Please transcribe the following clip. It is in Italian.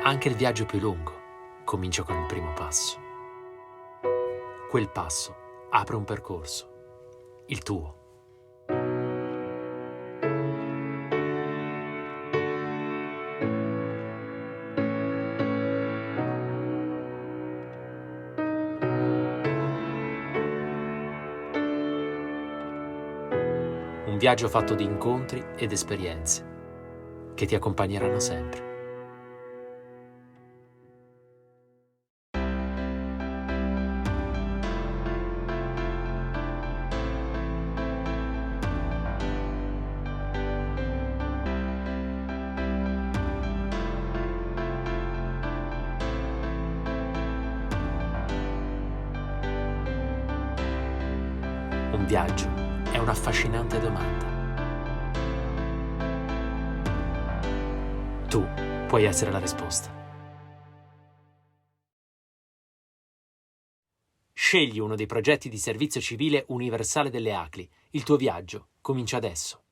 Anche il viaggio più lungo comincia con il primo passo. Quel passo apre un percorso, il tuo. Un viaggio fatto di incontri ed esperienze che ti accompagneranno sempre. Un viaggio è un'affascinante domanda. Tu puoi essere la risposta. Scegli uno dei progetti di servizio civile universale delle ACLI. Il tuo viaggio comincia adesso.